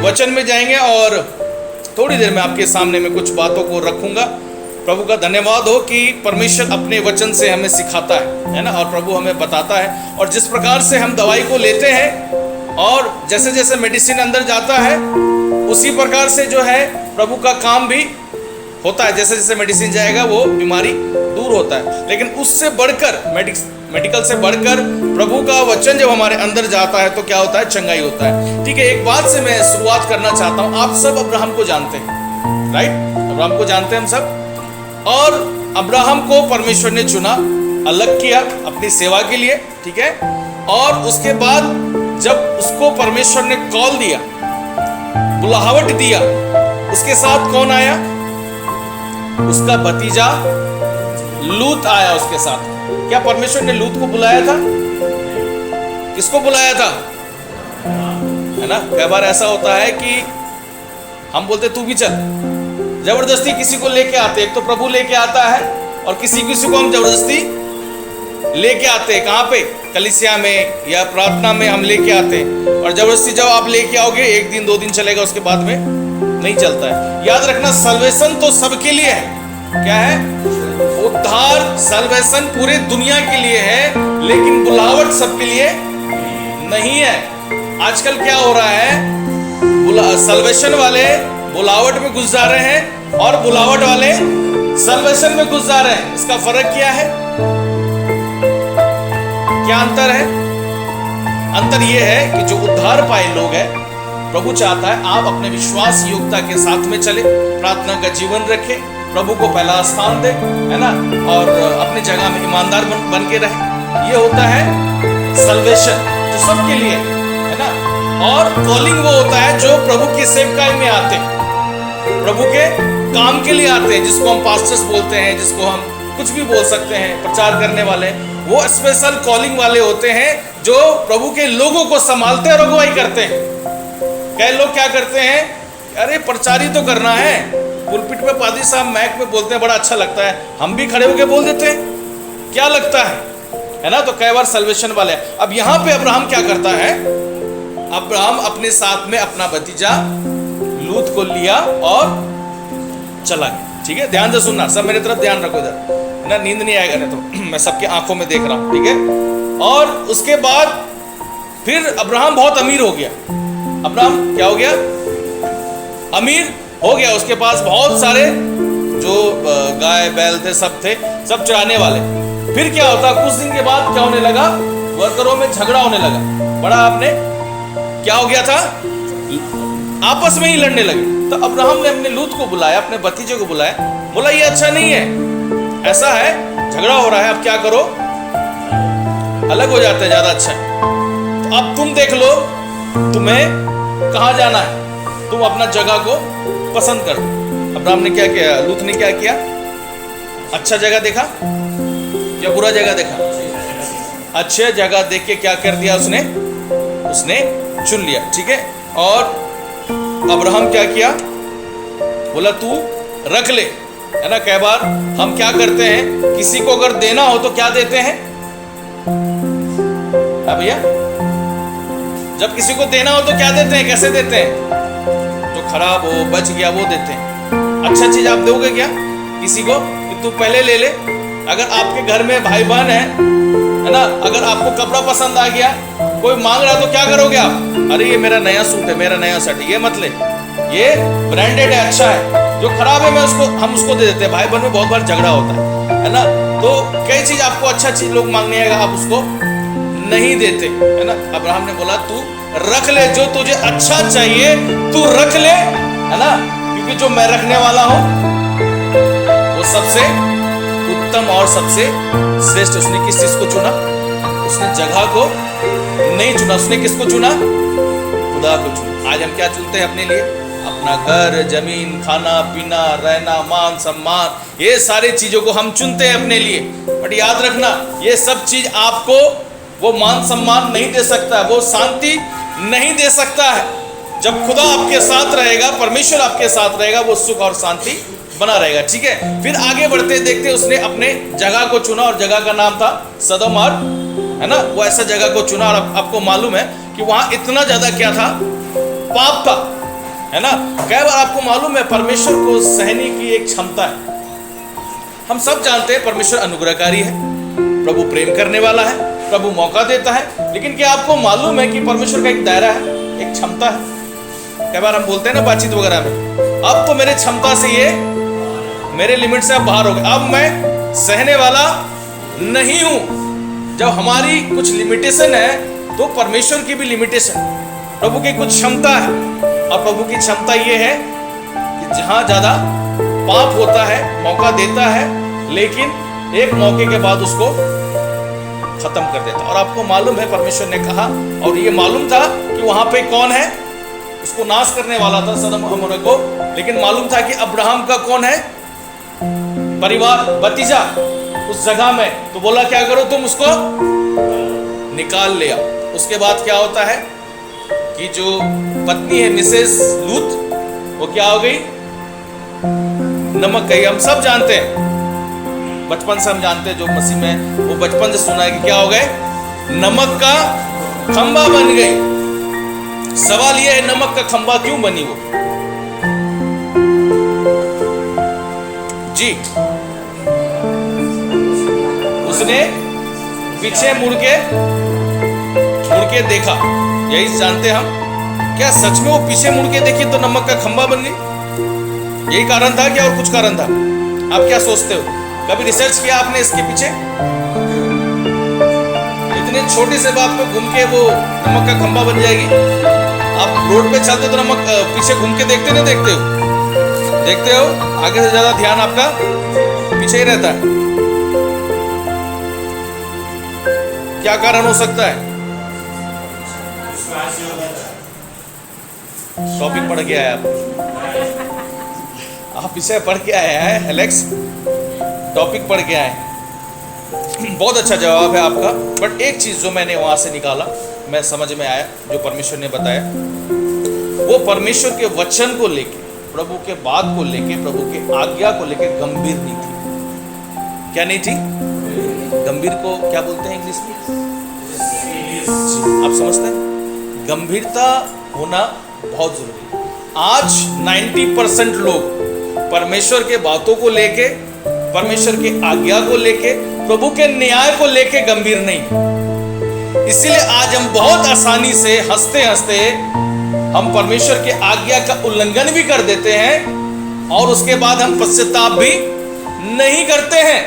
वचन में जाएंगे और थोड़ी देर में आपके सामने में कुछ बातों को रखूंगा। प्रभु का धन्यवाद हो कि परमेश्वर अपने वचन से हमें सिखाता है ना, और प्रभु हमें बताता है। और जिस प्रकार से हम दवाई को लेते हैं और जैसे जैसे मेडिसिन अंदर जाता है उसी प्रकार से जो है प्रभु का काम भी होता है। जैसे जैसे मेडिसिन जाएगा वो बीमारी दूर होता है। लेकिन उससे बढ़कर मेडिकल से बढ़कर प्रभु का वचन जब हमारे अंदर जाता है तो क्या होता है? चंगाई होता है। ठीक है, एक बात से मैं शुरुआत करना चाहता हूँ। आप सब अब्राहम को जानते हैं, राइट? अब्राहम को जानते हैं हम सब। और अब्राहम को परमेश्वर ने चुना, अलग किया अपनी सेवा के लिए, ठीक है। और उसके बाद जब उसको परमेश्वर ने कॉल दिया, बुलाहट दिया, उसके साथ कौन आया? उसका भतीजा लूत आया उसके साथ। क्या परमेश्वर ने लूत को बुलाया था? किसको बुलाया था? है ना, कई बार ऐसा होता है कि हम बोलते तू भी चल, जबरदस्ती किसी को लेके आते। एक तो प्रभु लेके आता है और किसी को हम जबरदस्ती लेके आते हैं। कहाँ पे? कलीसिया में या प्रार्थना में हम लेके आते हैं। और जबरदस्ती जब आप लेके आओगे, एक दिन 2 दिन चलेगा, उसके बाद में नहीं चलता है। याद रखना, सल्वेशन तो सबके लिए है। क्या है? उद्धार, सल्वेशन पूरे दुनिया के लिए है, लेकिन बुलावट सबके लिए नहीं है। आजकल क्या हो रहा है? सल्वेशन वाले बुलावट में घुस जा रहे हैं और बुलावट वाले सल्वेशन में घुस जा रहे हैं। इसका फर्क क्या है? क्या अंतर है? अंतर यह है कि जो उद्धार पाए लोग हैं, प्रभु चाहता है आप अपने विश्वास योग्यता के साथ में चले, प्रार्थना का जीवन रखें, प्रभु को पहला स्थान दे, है ना, और अपनी जगह में ईमानदार बन के रहे। ये होता है सल्वेशन जो सबके लिए, है ना। और कॉलिंग वो होता है जो प्रभु की सेवकाई में आते हैं, प्रभु के काम के लिए आते हैं, जिसको हम पास्टर्स बोलते हैं, जिसको हम कुछ भी बोल सकते हैं, प्रचार करने वाले। वो स्पेशल कॉलिंग वाले होते हैं जो प्रभु के लोगों को संभालते हैं और अगुवाई करते हैं। कई लोग क्या करते हैं? अरे प्रचारी तो करना है, पुलपिट में पादरी साहब मैक में बोलते हैं, बड़ा अच्छा लगता है, हम भी खड़े होकर बोल देते हैं, क्या लगता है ना। तो कई बार सल्वेशन वाले। अब यहाँ पे अब्राहम क्या करता है? अब्राहम अपने साथ में अपना भतीजा लूत को लिया और चला गया। ठीक है, ध्यान से सुनना, सब मेरी तरफ ध्यान रखो इधर, है ना, नींद नहीं आएगा नहीं तो मैं सबके आंखों में देख रहा हूं, ठीक है। और उसके बाद फिर अब्राहम बहुत अमीर हो गया। अब्राहम क्या हो गया? अमीर हो गया। उसके पास बहुत सारे जो गाय बैल थे, सब थे, सब चराने वाले। फिर क्या होता? कुछ दिन के बाद क्या होने लगा? वर्करों में झगड़ा होने लगा। बड़ा आपने क्या हो गया था? आपस में ही लड़ने लगे। तो अब्राहम ने अपने लूत को बुलाया, अपने भतीजे को बुलाया, बोला ये अच्छा नहीं है, ऐसा है, झगड़ा हो रहा है, अब क्या करो? अलग हो जाते हैं, ज्यादा अच्छा है। तो अब तुम देख लो तुम्हें कहाँ जाना है, तुम अपना जगह को पसंद कर दो। अब्राहम ने क्या किया? लूत ने क्या किया? अच्छा जगह देखा या बुरा जगह देखा? अच्छे जगह देख के क्या कर दिया? उसने चुन लिया, ठीक है। और अब्राहम क्या किया? बोला तू रख ले, है ना। कई बार हम क्या करते हैं, किसी को अगर देना हो तो क्या देते हैं? भैया, जब किसी को देना हो तो क्या देते हैं, कैसे देते हैं? जो खराब हो, बच गया, वो देते हैं। अच्छा चीज आप दोगे क्या किसी को कि तू पहले ले ले? अगर आपके घर में भाई बहन है ना, अगर आपको कपड़ा पसंद आ गया, कोई मांग रहा तो क्या करोगे आप? अरे ये मेरा नया सूट है, मेरा नया शर्ट, ये मत ले, ये ब्रांडेड है, अच्छा है। जो खराब है हम उसको दे देते हैं। भाई बहन में बहुत बार झगड़ा होता है ना। तो कई चीज आपको अच्छा चीज लोग मांगने आएगा, आप उसको नहीं देते, है ना। अब्राहम ने बोला तू रख ले, जो तुझे अच्छा चाहिए तू रख ले, है ना, क्योंकि जो मैं रखने वाला हूं वो सबसे उत्तम और सबसे श्रेष्ठ। उसने किस चीज को चुना? उसने जगह को नहीं चुना। उसने किसको चुना? खुदा को चुना। आज हम क्या चुनते हैं अपने लिए? अपना घर, जमीन, खाना पीना, रहना, मान सम्मान, ये सारी चीजों को हम चुनते हैं अपने लिए। बट याद रखना, ये सब चीज आपको वो मान सम्मान नहीं दे सकता है, वो शांति नहीं दे सकता है। जब खुदा आपके साथ रहेगा, परमेश्वर आपके साथ रहेगा, वो सुख और शांति बना रहेगा, ठीक है। फिर आगे बढ़ते देखते उसने अपने जगह को चुना, और जगह का नाम था सदोम, और है ना, वो ऐसा जगह को चुना। और आपको मालूम है कि वहां इतना ज्यादा क्या था? पाप था, है ना। कई बार आपको मालूम है परमेश्वर को सहने की एक क्षमता है। हम सब जानते हैं परमेश्वर अनुग्रहकारी है, प्रभु प्रेम करने वाला है, प्रभु मौका देता है। लेकिन क्या आपको मालूम है कि परमेश्वर का एक दायरा है, एक क्षमता है। कई बार हम बोलते हैं ना बातचीत वगैरह में, अब तो मेरे क्षमता से ये मेरे लिमिट से अब बाहर हो गए, अब मैं सहने वाला नहीं हूं। जब हमारी कुछ लिमिटेशन है तो परमेश्वर की भी लिमिटेशन, प्रभु की कुछ क्षमता है। और प्रभु की क्षमता ये है कि जहां ज्यादा पाप होता है मौका देता है, लेकिन एक मौके के बाद उसको खत्म कर देता। और आपको मालूम है परमेश्वर ने कहा, और ये मालूम था कि वहां पे कौन है, उसको नाश करने वाला था सदम अमोरा को, लेकिन मालूम था कि अब्राहम का कौन है परिवार, भतीजा उस जगह में। तो बोला क्या करो तुम उसको निकाल ले आओ। उसके बाद क्या होता है कि जो पत्नी है मिसेस लूत, वो क्या हो गई, नमक गई। हम सब जानते हैं, बचपन से हम जानते हैं, जो मसीह में वो बचपन से सुना है कि क्या हो गए, नमक का खंबा बन गई। सवाल यह है नमक का खंबा क्यों बनी वो जी। उसने पीछे मुड़ के देखा, यही जानते हम। क्या सच में वो पीछे मुड़ के देखी तो नमक का खंबा बन गई? यही कारण था क्या और कुछ कारण था? आप क्या सोचते हो? कभी रिसर्च किया आपने इसके पीछे? इतने छोटे से बात पे घूम के वो नमक का खंबा बन जाएगी? आप रोड पे चलते तो नमक पीछे घूम के देखते नहीं देखते हो? देखते हो, आगे से ज्यादा ध्यान आपका पीछे ही रहता है। क्या कारण हो सकता है? टॉपिक पढ़ के आया आप विषय पढ़ के आए हैं एलेक्स, टॉपिक पढ़ के आए। बहुत अच्छा जवाब है आपका। बट एक चीज जो मैंने वहां से निकाला, मैं समझ में आया, जो परमेश्वर ने बताया, वो परमेश्वर के वचन को लेके, प्रभु के बात को लेके, प्रभु के आज्ञा को लेके गंभीर नहीं थी। क्या नहीं थी? गंभीर को क्या बोलते हैं इंग्लिश में? आप समझते हैं? गंभीरता होना बहुत जरूरी है। आज 90% लोग परमेश्वर के बातों को लेके, परमेश्वर की आज्ञा को लेके, प्रभु के न्याय को लेके गंभीर नहीं। इसीलिए आज हम बहुत आसानी से हंसते हंसते हम परमेश्वर के आज्ञा का उल्लंघन भी कर देते हैं, और उसके बाद हम पश्चाताप भी नहीं करते हैं।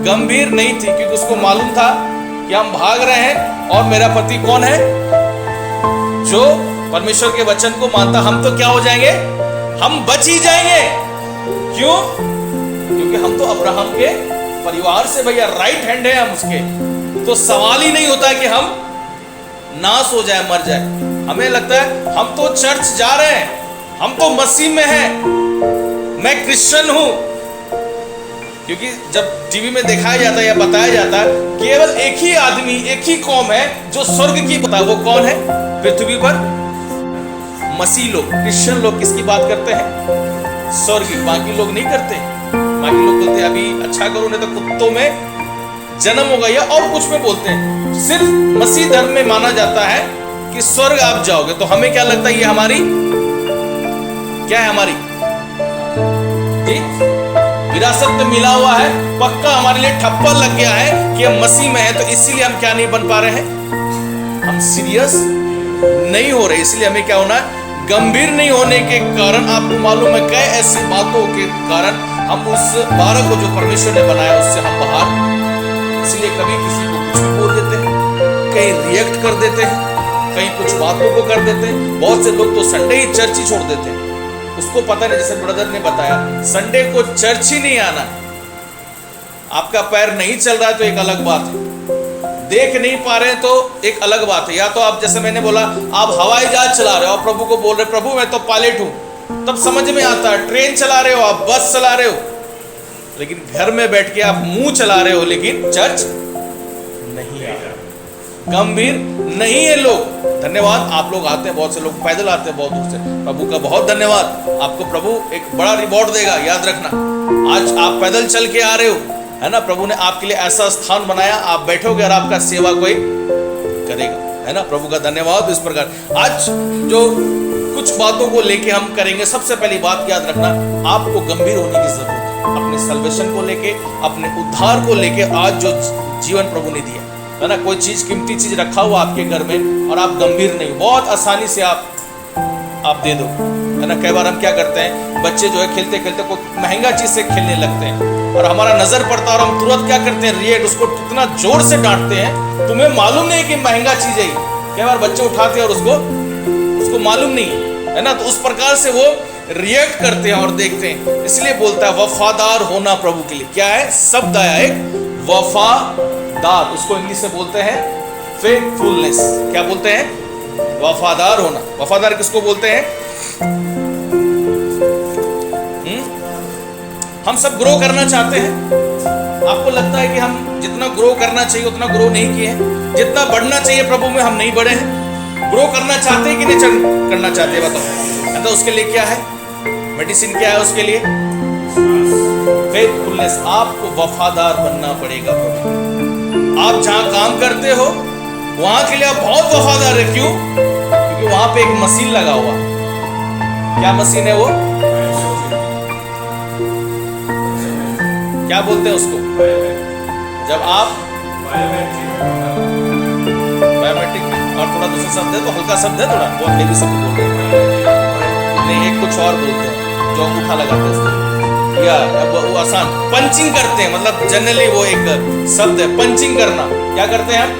गंभीर नहीं थी क्योंकि उसको मालूम था कि हम भाग रहे हैं, और मेरा पति कौन है जो परमेश्वर के वचन को मानता। हम तो क्या हो जाएंगे? हम बच ही जाएंगे। क्यों? क्योंकि हम तो अब्राहम के परिवार से, भैया राइट हैंड है हम उसके। तो सवाल ही नहीं होता कि हम नाश हो जाए, मर जाए। हमें लगता है हम तो चर्च जा रहे हैं, हम तो मसीह में हैं, मैं क्रिश्चियन हूं। क्योंकि जब टीवी में दिखाया जाता है या बताया जाता है, केवल एक ही आदमी, एक ही कौम है जो स्वर्ग की पता, वो कौन है पृथ्वी पर? मसीह लोग, क्रिश्चियन लोग किसकी बात करते हैं? स्वर्ग की। बाकी लोग नहीं करते। बाकी लोग बोलते हैं अभी अच्छा करो नहीं तो कुत्तों में जन्म होगा, या और कुछ में बोलते हैं। सिर्फ मसीह धर्म में माना जाता है कि स्वर्ग आप जाओगे। तो हमें क्या लगता है ये हमारी क्या है? हमारी जी विरासत में मिला हुआ है, पक्का हमारे लिए ठप्पा लग गया है कि हम मसीह में हैं। तो इसीलिए हम क्या नहीं बन पा रहे हैं? हम सीरियस नहीं हो रहे। इसलिए हमें क्या होना है? गंभीर नहीं होने के कारण, आपको मालूम है कई ऐसी बातों के कारण हम उस 12 को जो परमेश्वर ने बनाया उससे हम बाहर। इसलिए कभी किसी को कुछ भी बोल देते हैं, कहीं रिएक्ट कर देते हैं, कहीं कुछ बातों को कर देते हैं। बहुत से लोग तो संडे ही चर्च ही छोड़ देते हैं। उसको पता नहीं, जैसे ब्रदर ने बताया, संडे को चर्च ही नहीं आना। आपका पैर नहीं चल रहा है तो एक अलग बात है, देख नहीं पा रहे हैं तो एक अलग बात है। या तो आप, जैसे मैंने बोला, आप हवाई जहाज चला रहे हो और प्रभु को बोल रहे, प्रभु मैं तो पायलट हूं, तब समझ में आता है। ट्रेन चला रहे हो, आप बस चला रहे हो, लेकिन घर में बैठ के आप मुंह चला रहे हो, लेकिन चर्च नहीं आ रहा। गंभीर नहीं है लोग। धन्यवाद, आप लोग आते हैं, बहुत से लोग पैदल आते हैं बहुत दूर से, प्रभु का बहुत धन्यवाद। आपको प्रभु एक बड़ा रिवॉर्ड देगा, याद रखना। आज आप पैदल चल के आ रहे हो, है ना, प्रभु ने आपके लिए ऐसा स्थान बनाया, आप बैठोगे और आपका सेवा कोई करेगा, है ना। प्रभु का धन्यवाद। इस प्रकार आज जो कुछ बातों को लेके हम करेंगे। सबसे पहली बात याद रखना, आपको गंभीर होने की जरूरत है अपने सल्वेशन को लेके, अपने उद्धार को लेके। आज जो जीवन प्रभु ने दिया है ना, कोई चीज, कीमती चीज रखा हुआ आपके घर में और आप गंभीर नहीं, बहुत आसानी से आप दे दो, है ना। कई बार हम क्या करते हैं, बच्चे जो है खेलते खेलते कोई महंगा चीज से खेलने लगते हैं और हमारा नजर पड़ता है और हम तुरंत क्या करते हैं, रिएक्ट, उसको इतना जोर से डांटते हैं, तुम्हें मालूम नहीं कि महंगा चीज है। कई बार बच्चे उठाते हैं और उसको मालूम नहीं है ना, तो उस प्रकार से वो रिएक्ट करते हैं और देखते हैं। इसलिए बोलता है वफादार होना प्रभु के लिए। क्या है शब्द आया एक, वफादार, उसको इंग्लिश में बोलते हैं फेथफुलनेस। क्या बोलते हैं? वफादार होना। वफादार किसको बोलते हैं? हम सब ग्रो करना चाहते हैं। आपको लगता है कि हम जितना ग्रो करना चाहिए उतना ग्रो नहीं किए हैं, जितना बढ़ना चाहिए प्रभु में हम नहीं बढ़े हैं। ग्रो करना चाहते हैं कि नहीं करना चाहते, बताओ। तो उसके लिए क्या है, मेडिसिन क्या है उसके लिए? फेथफुलनेस। आपको वफादार बनना पड़ेगा प्रभु। आप जहां काम करते हो वहां के लिए आप बहुत वफादार है। क्यों? क्योंकि वहां पे एक मशीन लगा हुआ। क्या मशीन है वो? क्या बोलते हैं उसको? जब आप बायोमेट्रिक, और थोड़ा दूसरा शब्द है तो हल्का शब्द है, थोड़ा बहुत हेवी शब्द बोलते हैं नहीं, एक कुछ और बोलते हैं जो अंगूठा लगाते हैं उसको, या वो आसान पंचिंग करते हैं। मतलब जनरली वो एक शब्द है पंचिंग करना। क्या करते हैं हम?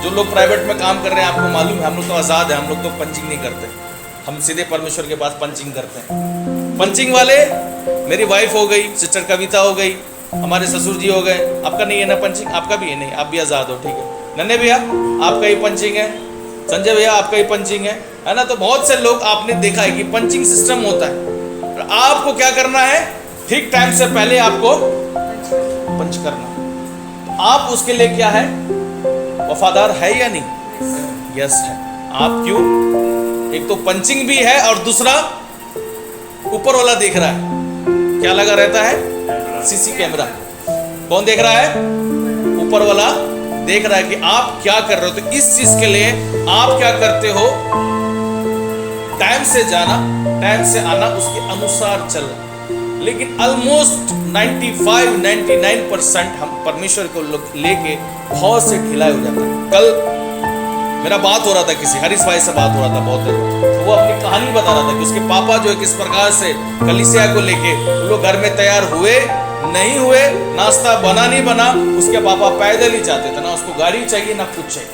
जो लोग प्राइवेट में काम कर रहे हैं, आपको मालूम है, हम लोग तो आज़ाद है, हम लोग तो पंचिंग नहीं करते, हम सीधे परमेश्वर के पास पंचिंग करते हैं। पंचिंग वाले मेरी वाइफ हो गई, सिस्टर कविता हो गई, हमारे ससुर जी हो गए। आपका नहीं है ना पंचिंग? आपका भी है नहीं, आप भी आज़ाद हो, ठीक है। नन्हे भैया आपका ही पंचिंग है, संजय भैया आपका ही पंचिंग है ना। तो बहुत से लोग आपने देखा है कि पंचिंग सिस्टम होता है। आपको क्या करना है? ठीक टाइम से पहले आपको पंच करना। आप उसके लिए क्या है? वफादार है या नहीं? यस है। आप क्यों? एक तो पंचिंग भी है और दूसरा ऊपर वाला देख रहा है। क्या लगा रहता है? CC camera. कौन देख रहा है? ऊपर वाला देख रहा है कि आप क्या कर रहे हो। तो इस चीज के लिए आप क्या करते हो? टाइम से जाना, टाइम से आना, उसके अनुसार चलना। लेकिन ऑलमोस्ट 95-99% हम परमेश्वर को लेके बहुत से ढिलाई हो जाता है। कल मेरा बात हो रहा था, किसी हरीश भाई से बात हो रहा था बहुत देर, तो वो अपनी कहानी बता रहा था कि उसके पापा जो है किस प्रकार से कलीसिया को लेके वो लोग घर में तैयार हुए नहीं हुए, नाश्ता बना नहीं बना, उसके पापा पैदल ही जाते थे, ना उसको गाड़ी चाहिए ना कुछ चाहिए।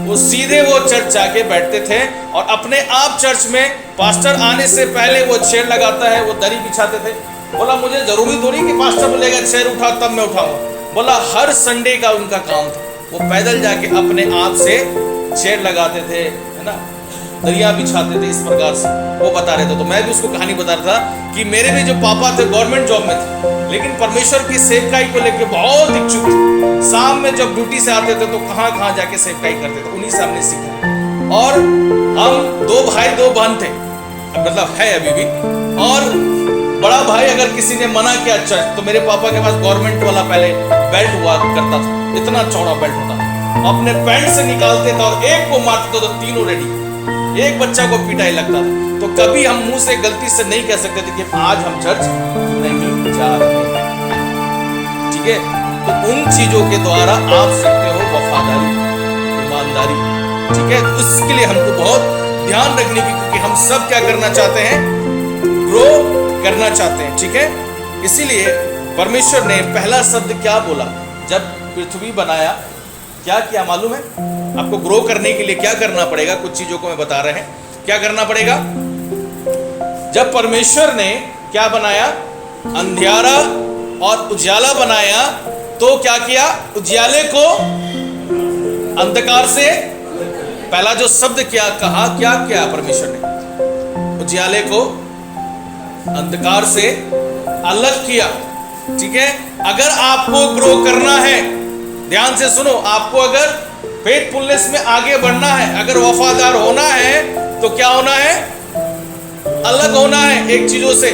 वो सीधे वो चर्च जाके बैठते थे और अपने आप चर्च में पास्टर आने से पहले वो चेयर लगाता है, वो दरी बिछाते थे। बोला मुझे जरूरी थोड़ी कि पास्टर बोलेगा चेयर उठा तब मैं उठाऊंगा। बोला हर संडे का उनका काम था, वो पैदल जाके अपने आप से चेयर लगाते थे, है ना, दरिया बिछाते थे। इस प्रकार से वो बता रहे थे। तो मैं भी उसको कहानी बता रहा था कि मेरे भी जो पापा थे गवर्नमेंट जॉब में थे, लेकिन परमेश्वर की सेवकाई को लेकर बहुत इच्छुक थे। शाम में जब ड्यूटी से आते थे तो कहाँ जाके सेवकाई करते थे, उन्हीं से हमने सीखा। और हम 2 भाई 2 बहन थे, मतलब है अभी भी। और बड़ा भाई अगर किसी ने मना किया चर्च, तो मेरे पापा के पास गवर्नमेंट वाला पहले बेल्ट हुआ करता था, इतना चौड़ा बेल्ट होता, अपने पैंट से निकालते थे और एक को मारते तो तीनों रेडी, एक बच्चा को पिटाई लगता था। तो कभी हम मुंह से गलती से नहीं कह सकते थे कि आज हम चर्च नहीं जा रहे, ठीक है। तो उन चीजों के द्वारा आप सीखते हो वफादारी, ईमानदारी, ठीक है। तो उसके लिए हमको बहुत ध्यान रखने की, क्योंकि हम सब क्या करना चाहते हैं? ग्रो करना चाहते हैं, ठीक है। इसीलिए परमेश्वर ने पहला शब्द क्या बोला जब पृथ्वी बनाया? क्या किया मालूम है आपको? ग्रो करने के लिए क्या करना पड़ेगा? कुछ चीजों को मैं बता रहे हैं क्या करना पड़ेगा। जब परमेश्वर ने क्या बनाया? अंधियारा और उजाला बनाया, तो क्या किया? उजाले को अंधकार से, पहला जो शब्द क्या कहा, क्या किया परमेश्वर ने? उजाले को अंधकार से अलग किया, ठीक है। अगर आपको ग्रो करना है, ध्यान से सुनो, आपको अगर फेथफुलनेस में आगे बढ़ना है, अगर वफादार होना है, तो क्या होना है? अलग होना है एक चीजों से,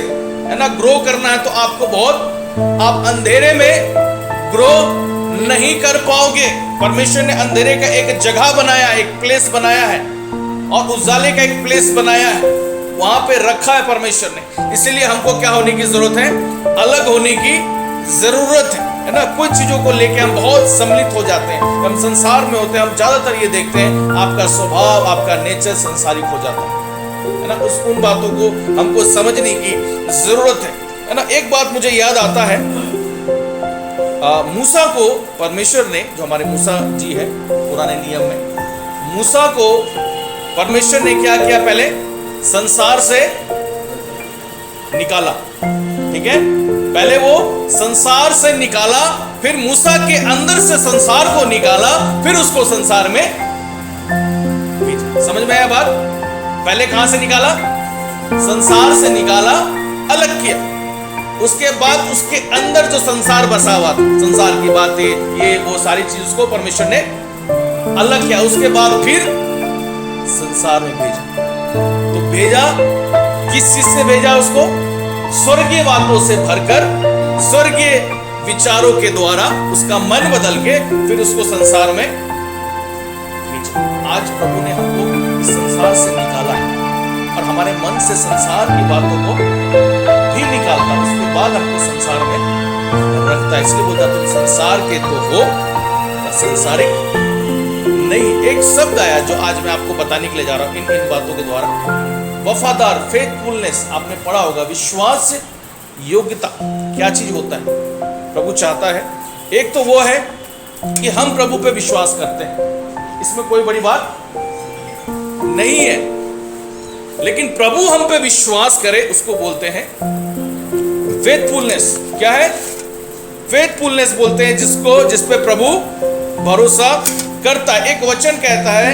है ना। ग्रो करना है तो आपको बहुत, आप अंधेरे में ग्रो नहीं कर पाओगे। परमेश्वर ने अंधेरे का एक जगह बनाया, एक प्लेस बनाया है, और उजाले का एक प्लेस बनाया है। वहां पे रखा है परमेश्वर ने। इसीलिए हमको क्या होने की जरूरत है? अलग होने की जरूरत है ना। कुछ चीजों को लेके हम बहुत सम्मिलित हो जाते हैं, हम संसार में होते हैं, हम ज्यादातर ये देखते हैं आपका स्वभाव, आपका नेचर संसारिक हो जाता है ना। उन बातों को हमको समझने की जरूरत है ना। एक बात मुझे याद आता है, मूसा को परमेश्वर ने, जो हमारे मूसा जी है पुराने नियम में, मूसा को परमेश्वर ने क्या किया? पहले संसार से निकाला, ठीक है। पहले वो संसार से निकाला, फिर मूसा के अंदर से संसार को निकाला, फिर उसको संसार में भेजा। समझ में आया बात? पहले कहां से निकाला? संसार से निकाला, अलग किया। उसके बाद उसके अंदर जो संसार बसा हुआ था, संसार की बातें, ये वो सारी चीज, उसको परमेश्वर ने अलग किया। उसके बाद फिर संसार में भेजा। तो भेजा किस चीज से भेजा? उसको स्वर्गीय बातों से भरकर, स्वर्गीय विचारों के द्वारा उसका मन बदल के फिर उसको संसार में भेजा। आज प्रभु ने हमको इस संसार से निकाला है और हमारे मन से संसार की बातों को भी निकालता है, उसके बाद हमको संसार में रखता है। इसलिए बोलता तुम संसार के तो हो, संसारिक नहीं। एक शब्द आया जो आज मैं आपको बताने के लिए जा रहा हूं इन बातों के द्वारा, वफादार, फेथफुलनेस। आपने पढ़ा होगा, विश्वास योग्यता क्या चीज होता है? प्रभु चाहता है, एक तो वो है कि हम प्रभु पे विश्वास करते हैं, इसमें कोई बड़ी बात नहीं है, लेकिन प्रभु हम पे विश्वास करे उसको बोलते हैं फेथफुलनेस। क्या है? फेथफुलनेस बोलते हैं जिस पे प्रभु भरोसा करता है। एक वचन कहता है,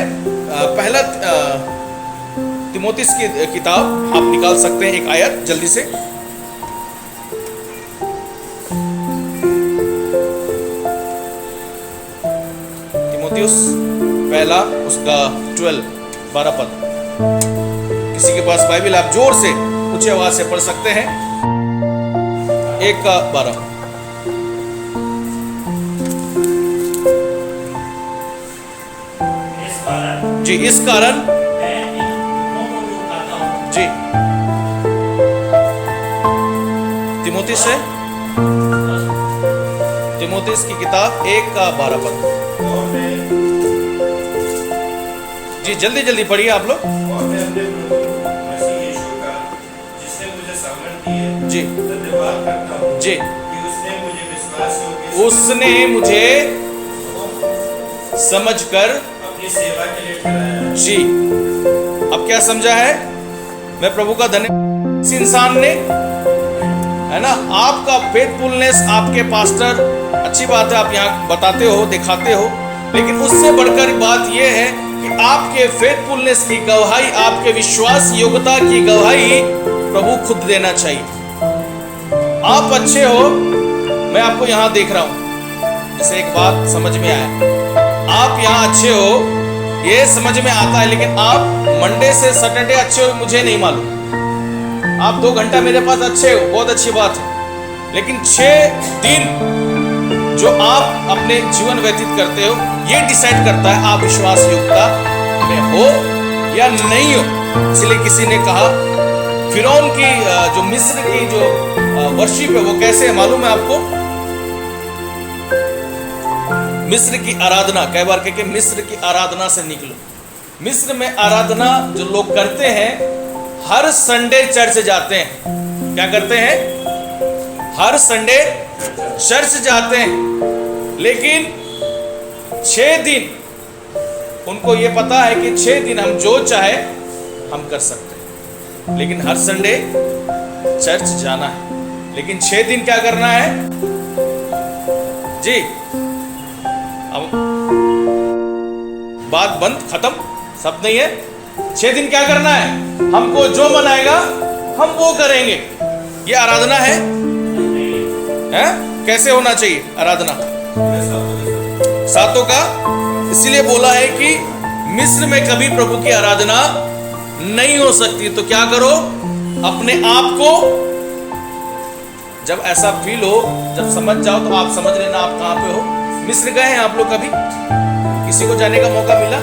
पहला तिमोथियस की किताब, आप निकाल सकते हैं एक आयत जल्दी से। तिमोथियस पहला, उसका 12 पद। किसी के पास बाइबल, आप जोर से ऊंची आवाज से पढ़ सकते हैं। 1:12। जी, इस कारण जी, तिमोथियस की किताब 1:12 पद। जी, जल्दी जल्दी पढ़िए आप लोग। जी जी, उसने मुझे समझकर अपनी सेवा के लिए ठहराया। जी, अब क्या समझा है? मैं प्रभु का धन्यवाद। इस इंसान ने, है ना, आपका फेथफुलनेस, आपके पास्टर, अच्छी बात है, आप यहाँ बताते हो, दिखाते हो, लेकिन उससे बढ़कर बात यह है कि आपके फेथफुलनेस की गवाही, आपके विश्वास योग्यता की गवाही प्रभु खुद देना चाहिए। आप अच्छे हो, मैं आपको यहां देख रहा हूं, जैसे एक बात समझ में आया, आप यहां अच्छे हो, ये समझ में आता है, लेकिन आप मंडे से सैटरडे अच्छे हो मुझे नहीं मालूम। आप 2 घंटा मेरे पास अच्छे हो, बहुत अच्छी बात है, लेकिन 6 दिन जो आप अपने जीवन व्यतीत करते हो, ये डिसाइड करता है आप विश्वास योग्यता में हो या नहीं हो। इसलिए किसी ने कहा, फिरौन की जो मिस्र की जो वर्शिप है वो कैसे है मालूम है आपको? मिस्र की आराधना, कई बार कह के मिस्र की आराधना से निकलो। मिस्र में आराधना जो लोग करते हैं, हर संडे चर्च जाते हैं। क्या करते हैं? हर संडे चर्च जाते हैं, लेकिन 6 दिन उनको ये पता है कि 6 दिन हम जो चाहे हम कर सकते हैं, लेकिन हर संडे चर्च जाना है। लेकिन 6 दिन क्या करना है? जी, अब बात बंद, खत्म, सब नहीं है। 6 दिन क्या करना है? हमको जो मन आएगा हम वो करेंगे। ये आराधना है? कैसे होना चाहिए आराधना? सातों का। इसीलिए बोला है कि मिस्र में कभी प्रभु की आराधना नहीं हो सकती। तो क्या करो? अपने आप को, जब ऐसा फील हो, जब समझ जाओ तो आप समझ लेना आप कहां पे हो। मिस्र गए हैं आप लोग कभी? किसी को जाने का मौका मिला?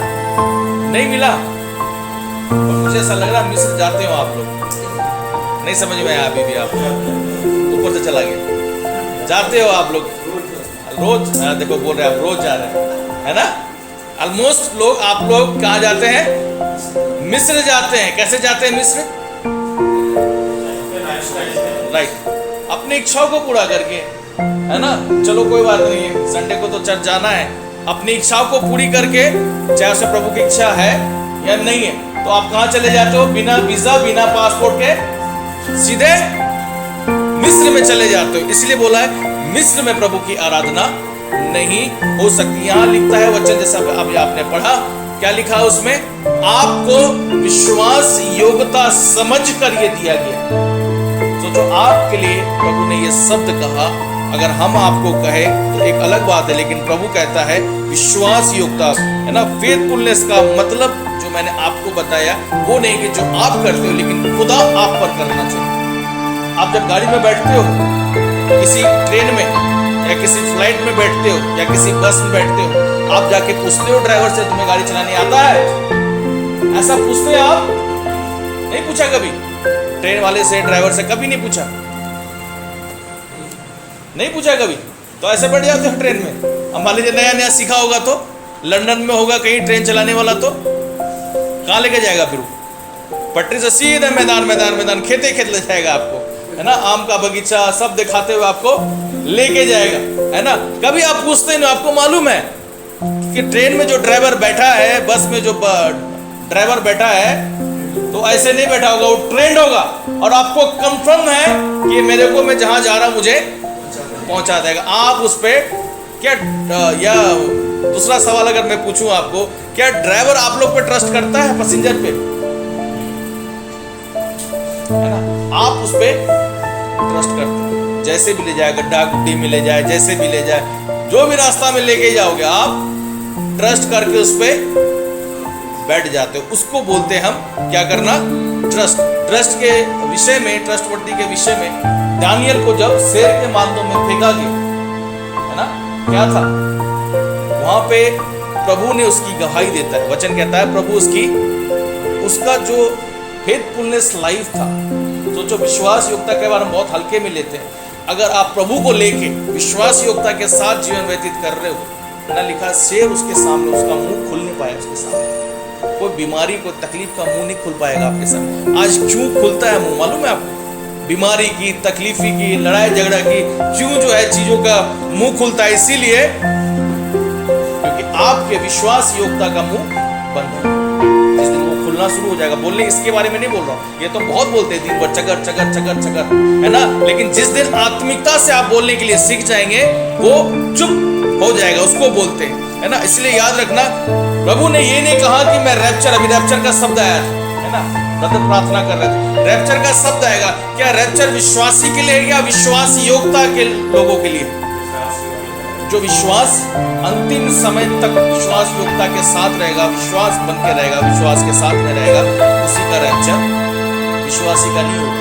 नहीं मिला? और मुझे ऐसा लग रहा है मिस्र जाते हो आप लोग, नहीं समझ में आया अभी भी आप, ऊपर से चला गया, जाते हो आप लोग रोज, देखो बोल रहे हैं आप रोज जा रहे हैं, है ना। ऑलमोस्ट लोग, आप लोग कहाँ जाते हैं? मिस्र जाते हैं। कैसे जाते हैं मिस्र? राइट, अपनी इच्छाओं को पूरा करके, है ना। चलो कोई बात नहीं है, संडे को तो चर्च जाना है, अपनी इच्छाओं को पूरी करके, चाहे उसे प्रभु की इच्छा है या नहीं है, तो आप कहाँ चले जाते हो? बिना वीजा, बिना पासपोर्ट के सीधे मिस्र में चले जाते हो। इसलिए बोला है मिस्र में प्रभु की आराधना नहीं हो सकती। यहां लिखता है वचन, जैसा अभी आपने पढ़ा, क्या लिखा है उसमें? आपको विश्वास योग्यता समझ कर ये दिया गया। सोचो, आपके लिए प्रभु ने ये शब्द कहा। अगर हम आपको कहे तो एक अलग बात है, लेकिन प्रभु कहता है विश्वास योग्यता, है ना। फेथफुलनेस का मतलब जो मैंने आपको बताया वो नहीं कि जो आप करते हो, लेकिन खुदा आप पर करना चाहिए। आप जब गाड़ी में बैठते हो, किसी ट्रेन में या किसी फ्लाइट में बैठते हो या किसी बस में बैठते हो, आप जाके पूछते हो ड्राइवर से, तुम्हें गाड़ी चलानी आता है? ऐसा पूछते आप? नहीं पूछा कभी? ट्रेन वाले से, ड्राइवर से कभी नहीं पूछा? नहीं पूछा कभी? तो ऐसे बैठ जाते हो ट्रेन में। अब मान लीजिए नया नया सीखा होगा, तो लंदन में होगा कहीं ट्रेन चलाने वाला, तो कहाँ लेके जाएगा फिर? पटरी से सीधे मैदान मैदान मैदान, खेते खेत ले जाएगा आपको, है ना। आम का बगीचा सब दिखाते हुए आपको लेके जाएगा, है ना। कभी आप पूछते नहीं, आपको मालूम है कि ट्रेन में जो ड्राइवर बैठा है, बस में जो ड्राइवर बैठा है, तो ऐसे नहीं बैठा होगा, वो ट्रेंड होगा और आपको कंफर्म है कि मेरे को, मैं जहां जा रहा हूं मुझे पहुंचा देगा। आप उस पे क्या, या दूसरा सवाल अगर मैं पूछूं आपको, क्या ड्राइवर आप लोग पे ट्रस्ट करता है पैसेंजर पे? है ना, आप उस पे ट्रस्ट करते हो। जैसे भी ले जाए, गड्ढा गुड्डी में ले जाए, जैसे भी ले जाए, जो भी रास्ता में लेके जाओगे, आप ट्रस्ट करके उस पे बैठ जाते हो। उसको बोलते हैं हम क्या करना? ट्रस्ट। ट्रस्ट के विषय में, ट्रस्टवर्दी के विषय में, दानियल को जब शेर के मांदों में फेंका गया, है ना, क्या था वहां पे? प्रभु ने उसकी गवाही देता है, वचन कहता है प्रभु उसका जो फेथफुलनेस लाइफ था। सोचो, विश्वास योग्यता के बारे में बहुत हल्के में लेते हैं। अगर आप प्रभु को लेके विश्वास योग्यता के साथ जीवन व्यतीत कर रहे हो, ना लिखा शेर उसके सामने, उसका मुंह खुल नहीं पाया उसके सामने। कोई बीमारी, कोई तकलीफ का मुंह नहीं खुल पाएगा आपके सामने। आज क्यों खुलता है मुंह, मालूम है आपको? बीमारी की, तकलीफी की, लड़ाई झगड़ा की, क्यों जो है चीजों का मुंह खुलता है? इसीलिए क्योंकि आपके विश्वास योग्यता का मुंह बंद है। जिस दिन वो खुलना शुरू हो जाएगा, बोलने इसके बारे में नहीं बोल रहा हूँ, ये तो बहुत बोलते हैं दिन भर चकर चकर चकर चकर, है ना। लेकिन जिस दिन आत्मिकता से आप बोलने के लिए सीख जाएंगे, वो चुप हो जाएगा, उसको बोलते हैं, है ना। इसलिए याद रखना, प्रभु ने ये नहीं कहा कि मैं रैप्चर, अभी रैप्चर का शब्द आया था, है ना, ब्रदर प्रार्थना कर रहे थे, रैप्चर का शब्द आएगा। क्या रैप्चर विश्वासी के लिए है या विश्वास योग्यता के लोगों के लिए? जो विश्वास अंतिम समय तक विश्वास योग्यता के साथ रहेगा, विश्वास बन के रहेगा, विश्वास के साथ में रहेगा, उसी का रैप्चर। विश्वासी का नहीं होगा।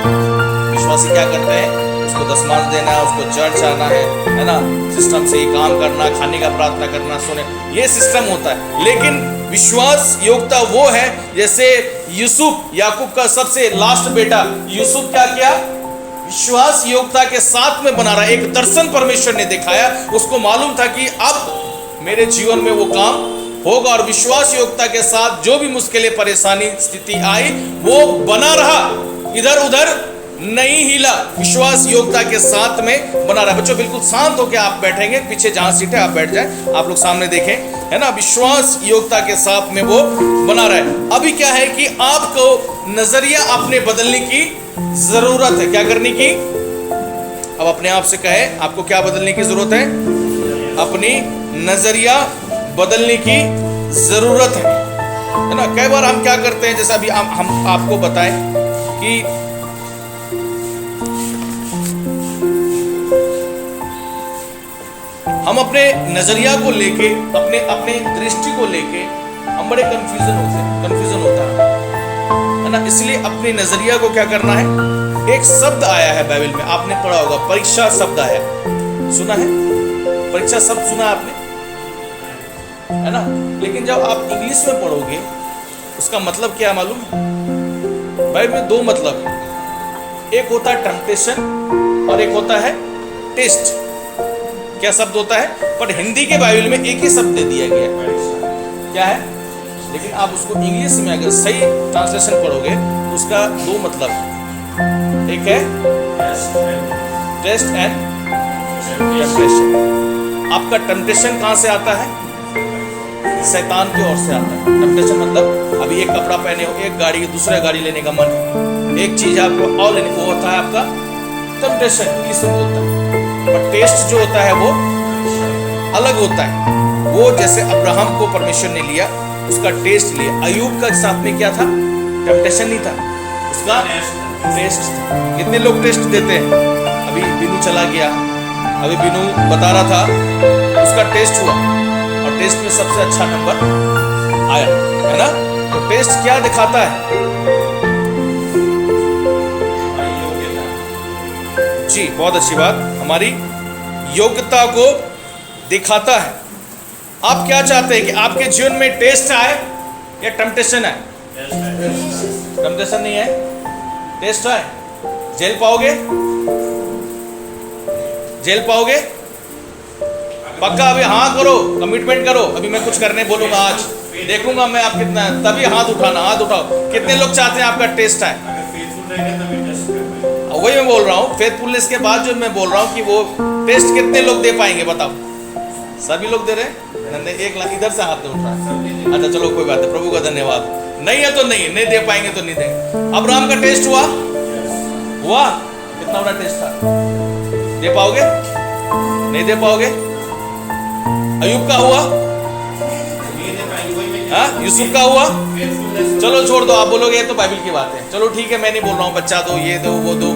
विश्वासी क्या करते हैं? उसको दशमांश देना है, उसको चर्च आना है ना, सिस्टम से ही काम करना, खाने का प्रार्थना करना, सोने, ये सिस्टम होता है। लेकिन विश्वास योग्यता वो है, जैसे यूसुफ, याकूब का सबसे लास्ट बेटा यूसुफ क्या किया? विश्वास योग्यता के साथ में बना रहा। एक दर्शन परमेश्वर ने दिखाया, उसको मालूम था कि अब मेरे जीवन में वो काम होगा, और विश्वास योग्यता के साथ जो भी मुश्किलें, परेशानी, स्थिति आई, वो बना रहा, इधर उधर नहीं हिला, विश्वास योग्यता के साथ में बना रहा। बच्चों बिल्कुल शांत होकर आप बैठेंगे, पीछे जहां सीट है आप बैठ जाएं, आप लोग सामने देखें, है ना। विश्वास योग्यता के साथ में वो बना रहा है। अभी क्या है कि आपको नजरिया अपने बदलने की जरूरत है। क्या करने की? अब अपने आप से कहे, आपको क्या बदलने की जरूरत है? अपनी नजरिया बदलने की जरूरत है ना। कई बार हम क्या करते हैं, जैसा अभी हम आपको बताएं कि हम अपने नजरिया को लेके, अपने दृष्टि को लेके हम बड़े कंफ्यूजन होता है ना। इसलिए अपने नजरिया को क्या करना है? एक शब्द आया है बाइबल में, आपने पढ़ा होगा, परीक्षा शब्द आया, सुना है? परीक्षा शब्द सुना है आपने, है ना। लेकिन जब आप इंग्लिश में पढ़ोगे, उसका मतलब क्या है मालूम है? बाइबल में दो मतलब है, एक होता है टेम्पटेशन और एक होता है टेस्ट। क्या शब्द होता है? पर हिंदी के बाइबल में एक ही शब्द दे दिया गया है, क्या है? लेकिन आप उसको इंग्लिश में अगर सही ट्रांसलेशन पढ़ोगे तो उसका दो मतलब है, एक है टेस्ट एंड टेम्पटेशन। आपका टेम्पटेशन कहां से आता है? शैतान की ओर से आता है। टेम्पटेशन मतलब अभी एक कपड़ा पहने हो, एक गाड़ी दूसरा गाड़ी लेने का मन, एक चीज आपको और लेने, वो होता है आपका टेम्पटेशन, इंग्लिश में बोलता है। पर टेस्ट जो होता है वो अलग होता है। वो जैसे अब्राहम को परमेश्वर ने लिया, उसका टेस्ट लिया। अयूब का साथ में क्या था? टेम्पटेशन नहीं था, उसका टेस्ट था। कितने लोग टेस्ट देते हैं? अभी बिनू चला गया, अभी बिनू बता रहा था उसका टेस्ट हुआ और टेस्ट में सबसे अच्छा नंबर आया, है ना? तो टेस्ट क्या दिखाता है? जी, बहुत अच्छी बात, हमारी योग्यता को दिखाता है। आप क्या चाहते हैं कि आपके जीवन में टेस्ट आए या टेम्पटेशन आए? टेम्पटेशन नहीं है, टेस्ट आए। जेल पाओगे? जेल पाओगे? पक्का? अभी हाँ करो, कमिटमेंट करो। अभी मैं कुछ करने बोलूंगा, आज देखूंगा मैं आप कितना, तभी हाथ उठाना, हाथ उठाओ। कितने लोग चाहते हैं आपका टेस्ट आए? वही मैं बोल रहा हूँ, फेथफुलनेस के बाद जो मैं बोल रहा हूँ कि वो टेस्ट कितने लोग दे पाएंगे बताओ? सभी लोग दे रहे हैं? एक लाख इधर से हाथ नहीं उठ रहा है। अच्छा चलो कोई बात नहीं, प्रभु का धन्यवाद। नहीं है तो नहीं, नहीं दे पाएंगे तो नहीं देंगे। अब्राहम का टेस्ट हुआ? हुआ? कितना बड़ा टेस्ट था? दे पाओगे? नहीं दे पाओगे? अयूब का हुआ? हाँ? यूसुफ का हुआ? चलो छोड़ दो, आप बोलोगे ये तो बाइबल की बात है। चलो ठीक है, मैं नहीं बोल रहा हूँ बच्चा दो, ये दो, वो दो,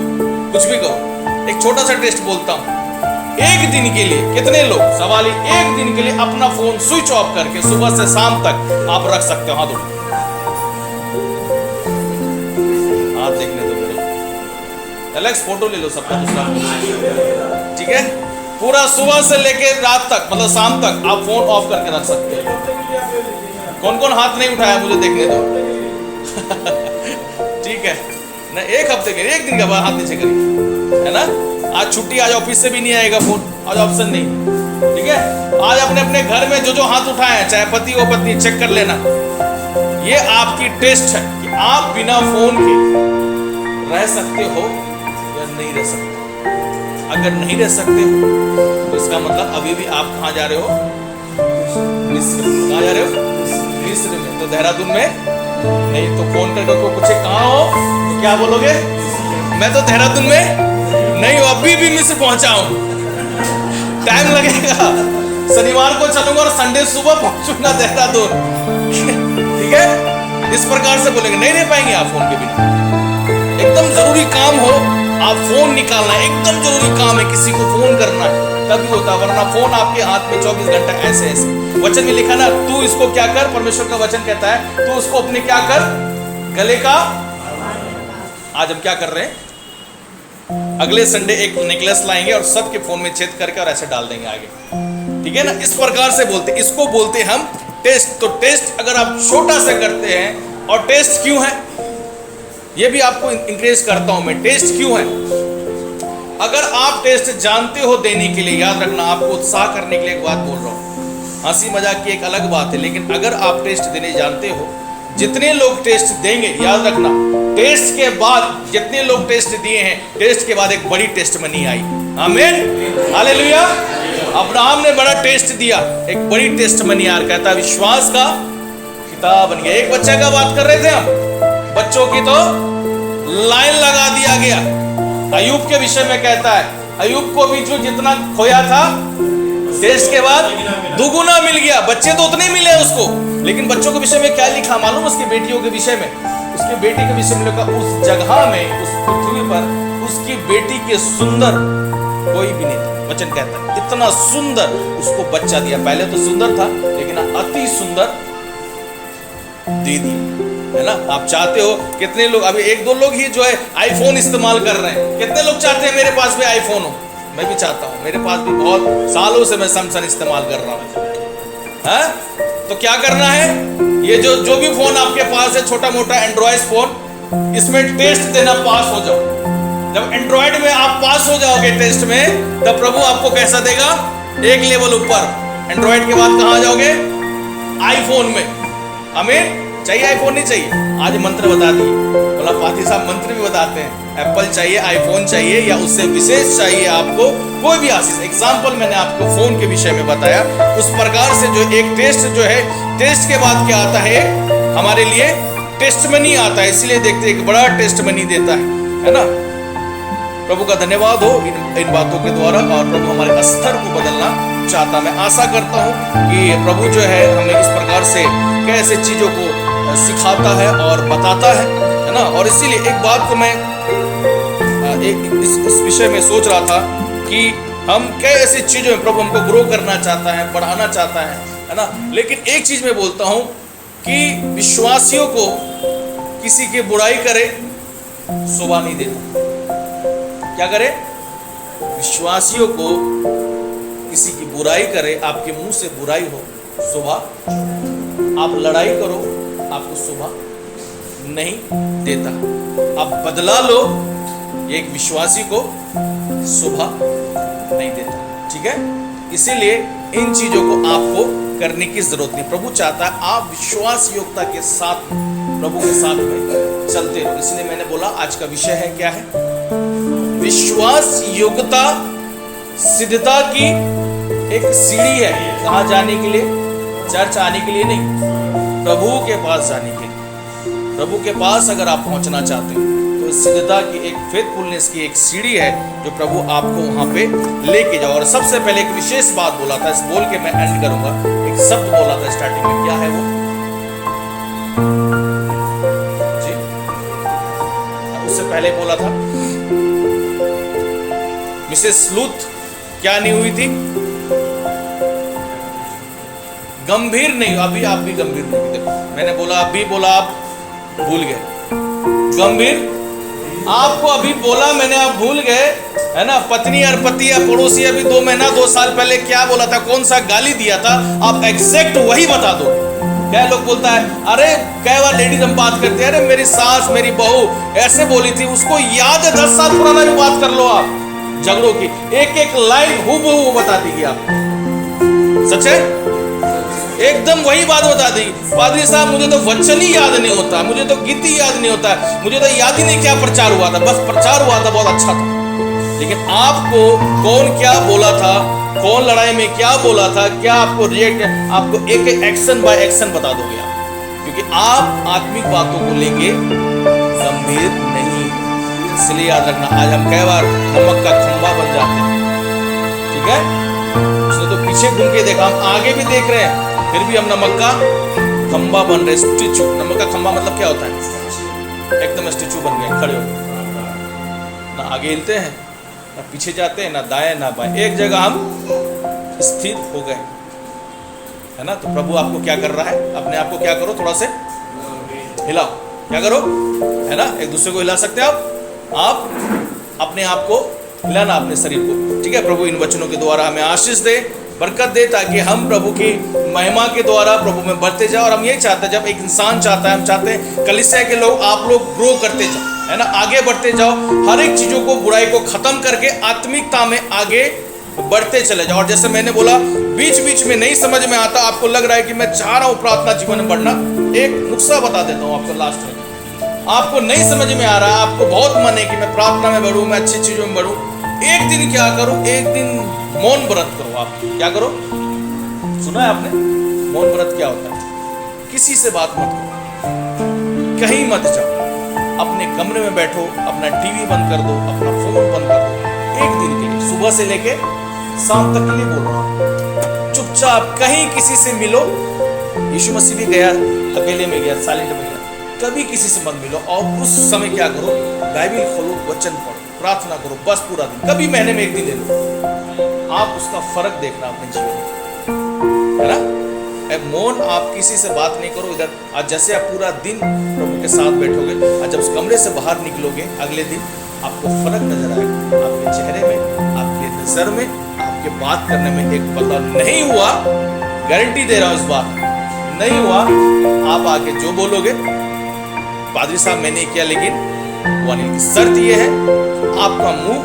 कुछ भी करो। एक छोटा सा टेस्ट बोलता हूँ। एक दिन के लिए कितने लोग, सवाल ही, एक दिन के लिए अपना फोन स्विच ऑफ करके सुबह से शाम तक आप रख सकते हो? हाथ उठाओ, हाथ देखने दो मेरे। एलेक्स फोटो ले लो सबका दूसरा, ठीक है? पूरा सुबह से लेके रात तक, मतलब शाम तक आप फोन ऑफ करके रख सकते हो। कौन कौन हाथ नहीं उठाया मुझे देखने दो। ठीक है ना? एक हफ्ते के, एक दिन के बाद हाथ नीचे करिए, है ना? आज छुट्टी, आज ऑफिस से भी नहीं आएगा फोन, आज ऑप्शन नहीं, ठीक है? आज अपने अपने घर में जो हाथ उठाए हैं, चाहे पति हो पत्नी, चेक कर लेना। ये आपकी टेस्ट है कि आप बिना फोन के रह सकते हो या नहीं रह सकते। अगर नहीं रह सकते हो तो इसका मतलब अभी भी आप कहाँ जा रहे हो? मिस्र। कहाँ जा रहे हो? मिस्र में। तो देहरादून में नहीं, तो फोन करके को पूछे कहाँ हो तो क्या बोलोगे? मैं तो देहरादून में नहीं हूँ, अभी भी मिस्र पहुंचा हूँ, टाइम लगेगा, शनिवार को चलूंगा और संडे सुबह पहुंचूंगा देहरादून। ठीक है? इस प्रकार से बोलेंगे, नहीं रह पाएंगे आप फोन के बिना। एकदम जरूरी काम हो, आप फोन निकालना है, एकदम जरूरी काम है, किसी को फोन करना है, तभी होता, वरना फोन आपके हाथ में 24 घंटा ऐसे ऐसे। वचन में लिखा ना, तू इसको क्या कर, परमेश्वर का वचन कहता है, तू उसको अपने क्या कर, गले का। आज हम क्या कर रहे हैं? अगले संडे एक नेकलेस लाएंगे और सबके फोन में छेद करके और ऐसे डाल देंगे आगे, ठीक है ना? इस प्रकार से बोलते, इसको बोलते हम टेस्ट। तो टेस्ट अगर आप छोटा सा करते हैं, और टेस्ट क्यों है ये भी आपको इंकरेज करता हूं मैं, टेस्ट क्यों है? अगर आप टेस्ट जानते हो देने के लिए, याद रखना, आपको उत्साह करने के लिए एक बात बोल रहा हूं, हंसी मजाक की एक अलग बात है, लेकिन अगर आप टेस्ट देने जानते हो, जितने लोग टेस्ट देंगे, याद रखना, टेस्ट के बाद जितने लोग टेस्ट दिए हैं, टेस्ट के बाद एक बड़ी टेस्ट मनी आई। आमीन, हालेलुया। अब्राहम ने बड़ा टेस्ट दिया, एक बड़ी टेस्ट मनी आ, कहता विश्वास का किताब बन गया। एक बच्चे का बात कर रहे थे हम, बच्चों की तो लाइन लगा दिया गया। अयूब के विषय में कहता है, अयूब को भी जो जितना खोया था, टेस्ट के बाद दुगुना मिल गया। बच्चे तो उतने मिले उसको, लेकिन बच्चों के विषय में क्या लिखा मालूम? उसकी बेटियों के विषय में, उसकी बेटी के विषय में लिखा, उस जगह में, उस पृथ्वी पर उसकी बेटी के सुंदर कोई भी नहीं था। वचन कहता है इतना सुंदर उसको बच्चा दिया। पहले तो सुंदर था, लेकिन अति सुंदर दे दिया, है ना? आप चाहते हो, कितने लोग, अभी एक दो लोग ही जो है आईफोन इस्तेमाल कर रहे हैं। कितने लोग चाहते हैं मेरे पास भी आईफोन हो? मैं भी चाहता हूँ, मेरे पास भी बहुत सालों से मैं सैमसंग इस्तेमाल कर रहा हूँ। तो क्या करना है, ये जो भी फोन आपके पास है, छोटा मोटा एंड्रॉइड फोन, इसमें टेस्ट देना, पास हो जाओ। जब एंड्रॉइड में आप पास हो जाओगे टेस्ट में, तब प्रभु आपको कैसा देगा, एक लेवल ऊपर। एंड्रॉइड के बाद कहां जाओगे, आईफोन में। हमें चाहिए आईफोन, नहीं चाहिए, आज मंत्र बता दिए, बोला पाती साहब मंत्र भी बताते हैं। एप्पल चाहिए, आईफोन चाहिए, या उससे विशेष चाहिए आपको कोई भी आशीष। एग्जाम्पल मैंने आपको फोन के विषय में बताया। उस प्रकार से जो एक टेस्ट जो है, टेस्ट के बाद क्या आता है हमारे लिए, टेस्ट मनी आता है। इसलिए देखते एक बड़ा टेस्ट मनी देता है ना। प्रभु का धन्यवाद हो इन बातों के द्वारा, और प्रभु हमारे स्तर को बदलना चाहता। मैं आशा करता हूँ कि प्रभु जो है हमें इस प्रकार से कैसे चीजों को सिखाता है और बताता है ना। और इसीलिए एक बात को मैं इस विषय में सोच रहा था कि हम कैसे चीजों में प्रभु हमको ग्रो करना चाहता है, बढ़ाना चाहता है ना। लेकिन एक चीज मैं बोलता हूँ कि विश्वासियों को किसी की बुराई करे शोभा नहीं देता। क्या करे, विश्वासियों को किसी की बुराई करे, आपके मुंह से बुराई हो, शोभा, आप लड़ाई करो, आपको शोभा नहीं देता। आप बदला लो, एक विश्वासी को शोभा नहीं देता। ठीक है, इसीलिए इन चीजों को आपको करने की जरूरत नहीं। प्रभु चाहता है आप विश्वास योग्यता के साथ प्रभु के साथ में चलते रहो। इसलिए मैंने बोला आज का विषय है, क्या है, विश्वास योग्यता सिद्धता की एक सीढ़ी है। कहाँ जाने के लिए, चर्च आने के लिए नहीं, प्रभु के पास जाने के लिए। प्रभु के पास अगर आप पहुंचना चाहते हैं तो सिद्धता की एक, फेथफुलनेस की एक सीढ़ी है जो प्रभु आपको वहां पे लेके जाओ। और सबसे पहले एक विशेष बात बोला था, इस बोल के मैं एंड करूंगा। एक शब्द बोला था स्टार्टिंग में, क्या है वो जी, उससे पहले बोला था मिसेस लूथ क्या नहीं हुई थी, गंभीर नहीं। अभी आप भी गंभीर नहीं, देखो मैंने बोला, अभी बोला आप भूल गए, गंभीर आपको अभी बोला मैंने, आप भूल गए है ना। पत्नी और पति या पड़ोसी अभी 2 महीना 2 साल पहले क्या बोला था, कौन सा गाली दिया था, आप एग्जैक्ट वही बता दो। क्या लोग बोलता है, अरे कई बार लेडीज हम बात करते हैं, अरे मेरी सास मेरी बहू ऐसे बोली थी, उसको याद है 10 साल पुराना भी बात कर लो आप, झगड़ों की एक एक लाइन हूबहू बता देगी आप। सच है, एकदम वही बात बता दी। पादरी साहब मुझे तो वचन ही याद नहीं होता, मुझे तो गीत ही याद नहीं होता, मुझे तो याद ही नहीं क्या प्रचार हुआ था, बस प्रचार हुआ था बहुत अच्छा था। लेकिन आपको कौन क्या बोला था, कौन लड़ाई में क्या बोला था, क्या आपको रिएक्ट, आपको एक एक एक्शन बाय एक्शन बता दोगे आप, क्योंकि आप आत्मिक बातों को लेके गंभीर नहीं। इसलिए याद रखना, आज हम कई बार नमक का खंभा बन जाते हैं। ठीक है, उसने तो पीछे घूम के देखा, हम आगे भी देख रहे हैं, फिर भी हम नमक का खंभा बन रहे, स्टैचू। नमक का खंभा मतलब क्या होता है, एकदम स्टैचू बन गए, खड़े हो, ना आगे हिलते हैं ना पीछे जाते हैं, ना दाएं ना बाएं, एक जगह हम स्थिर हो गए, है ना। तो प्रभु आपको क्या कर रहा है, अपने आप को क्या करो, थोड़ा से हिलाओ, क्या करो, है ना। एक दूसरे को हिला सकते हैं आप अपने आप को हिलाना, अपने शरीर को। ठीक है, प्रभु इन वचनों के द्वारा हमें आशीष दे, बरकत दे, ताकि हम प्रभु की महिमा के द्वारा प्रभु में बढ़ते जाओ। और हम यही चाहते हैं, जब एक इंसान चाहता है, हम चाहते हैं कलीसिया के लोग, आप लोग ग्रो करते जाओ, है ना, आगे बढ़ते जाओ, हर एक चीजों को, बुराई को खत्म करके आत्मिकता में आगे बढ़ते चले जाओ। और जैसे मैंने बोला, बीच बीच में नहीं समझ में आता, आपको लग रहा है कि मैं चाह रहा हूँ प्रार्थना जीवन में बढ़ना, एक नुस्खा बता देता हूँ आपको लास्ट में। आपको नहीं समझ में आ रहा है, आपको बहुत मन है कि मैं प्रार्थना में बढ़ूँ, मैं अच्छी चीजों में बढ़ूँ, एक दिन क्या करो, एक दिन मौन व्रत करो। आप क्या करो, सुना है आपने, मौन व्रत क्या होता है, किसी से बात मत करो, कहीं मत जाओ, अपने कमरे में बैठो, अपना टीवी बंद कर दो, अपना फोन बंद कर दो, एक दिन के लिए, सुबह से लेके शाम तक के लिए बोल रहा हूं, चुपचाप कहीं किसी से मिलो। यीशु मसीह भी गया, अकेले में गया, साइलेंट में गया, कभी किसी से मत मिलो। और उस समय क्या करो, बाइबल खोलो, वचन पढ़ो, प्रार्थना करो, बस पूरा दिन, कभी महीने में एक दिन ले लो, आप उसका फर्क देखना अपने जीवन में, है ना। मौन, आप किसी से बात नहीं करो इधर। आज जैसे आप पूरा दिन प्रभु के साथ बैठोगे, और जब उस कमरे से बाहर निकलोगे अगले दिन, आपको फर्क नजर आएगा, आपके चेहरे में, आपके नजर में, आपके बात करने में। एक पता नहीं हुआ, गारंटी दे रहा हूं इस बात, नहीं हुआ, आप आके जो बोलोगे, पादरी साहब मैंने किया, लेकिन वो अनिल की शर्त ये है आपका मुंह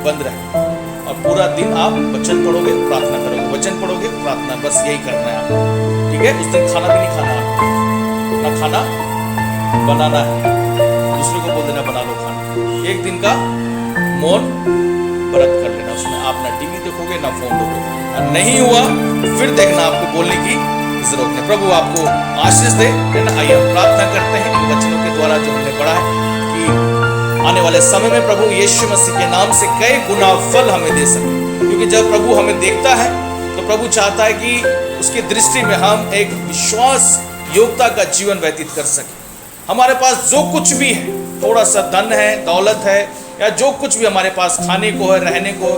बंद रहे और पूरा दिन आप वचन पढ़ोगे, प्रार्थना करोगे, वचन पढ़ोगे, प्रार्थना, बस यही करना है आपको, ठीक है। उस दिन खाना भी नहीं खाना आपको, ना खाना बनाना है, दूसरे को बोल देना बना लो खाना। एक दिन का मौन व्रत कर लेना, उसमें आप ना टीवी देखोगे ना फोन देखोगे, और नहीं हुआ फिर देखना आपको बोलने की जरूरत नहीं। प्रभु आपको आशीष दे, है ना। आइए हम प्रार्थना करते हैं इन वचनों के द्वारा जो हमने पढ़ा है कि आने वाले समय में प्रभु यीशु मसीह के नाम से कई गुना फल हमें दे सके, क्योंकि जब प्रभु हमें देखता है तो प्रभु चाहता है कि उसकी दृष्टि में हम एक विश्वास योग्यता का जीवन व्यतीत कर सके। हमारे पास जो कुछ भी है, थोड़ा सा धन है, दौलत है, या जो कुछ भी हमारे पास खाने को है, रहने को,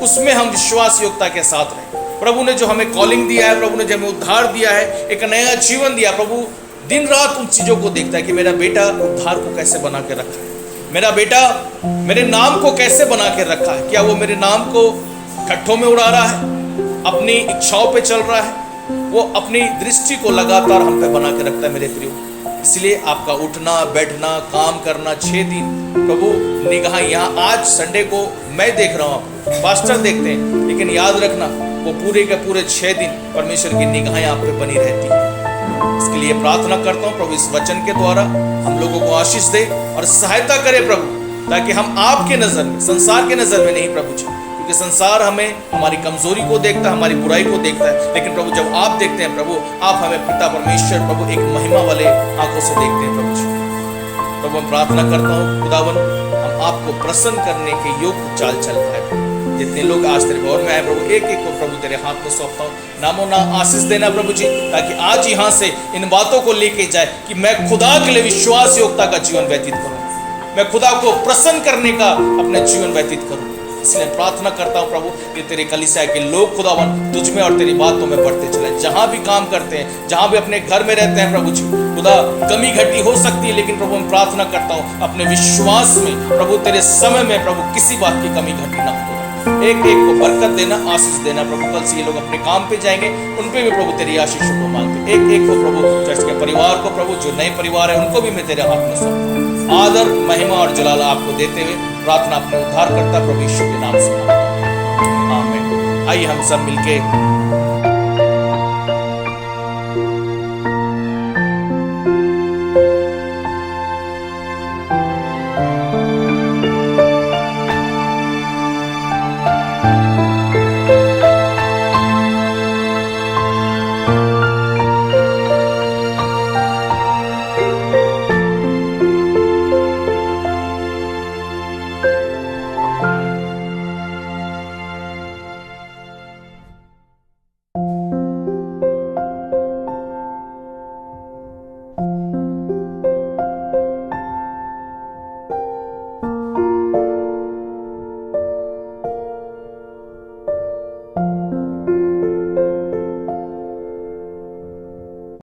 उसमें हम विश्वास योग्यता के साथ रहें। प्रभु ने जो हमें कॉलिंग दिया है, प्रभु ने जो हमें उद्धार दिया है, एक नया जीवन दिया, प्रभु दिन रात उन चीजों को देखता है कि मेरा बेटा उद्धार को कैसे बना के रखा है, मेरा बेटा मेरे नाम को कैसे बना के रखा है, क्या वो मेरे नाम को खट्टों में उड़ा रहा है, अपनी इच्छाओं पे चल रहा है, वो अपनी दृष्टि को लगातार हम पे बना के रखता है मेरे प्रियो। इसलिए आपका उठना बैठना काम करना 6 दिन प्रभु निगाह, यहाँ आज संडे को मैं देख रहा हूँ, आपको पास्टर देखते हैं, लेकिन याद रखना वो पूरे के पूरे 6 दिन परमेश्वर की निगाहें आप पे बनी रहती है। इसके लिए प्रार्थना करता हूँ प्रभु इस वचन के द्वारा हम लोगों को आशीष दे और सहायता करे प्रभु, ताकि हम आपके नजर में, संसार के नजर में नहीं प्रभु जी, क्योंकि संसार हमें हमारी कमजोरी को देखता है, हमारी बुराई को देखता है, लेकिन प्रभु जब आप देखते हैं प्रभु, आप हमें पिता परमेश्वर प्रभु एक महिमा वाले आंखों से देखते हैं प्रभु जी। प्रभु मैं प्रार्थना करता हूँ खुदावन, हम आपको प्रसन्न करने के योग्य चाल चल पाए। जितने लोग आज तेरे भवन में आए प्रभु, एक एक को प्रभु तेरे हाथ में सौंपता हूँ, नामों ना आशीष देना प्रभु जी, ताकि आज यहाँ से इन बातों को लेके जाए कि मैं खुदा के लिए विश्वास योग्यता का जीवन व्यतीत करूँ, मैं खुदा को प्रसन्न करने का अपने जीवन व्यतीत करूँ। इसलिए प्रार्थना करता हूँ प्रभु कि तेरे कलीसिया के लोग खुदावन तुझ में और तेरी बातों में बढ़ते चले, जहाँ भी काम करते हैं, जहाँ भी अपने घर में रहते हैं प्रभु जी, खुदा कमी घटी हो सकती है, लेकिन प्रभु मैं प्रार्थना करता हूँ अपने विश्वास में प्रभु तेरे समय में प्रभु किसी बात की कमी घटी ना हो, एक एक को बरकत देना, आशीष देना प्रभु। कल से ये लोग अपने काम पे जाएंगे, उन पे भी प्रभु तेरी आशीषों को मांगते, एक एक को प्रभु चर्च के परिवार को प्रभु, जो नए परिवार है उनको भी मैं तेरे हाथ में सौंपता हूँ। आदर महिमा और जलाल आपको देते हुए प्रार्थना अपने उद्धार करता प्रभु यीशु के नाम से मांगता हूं, आमीन। आइए हम सब मिलके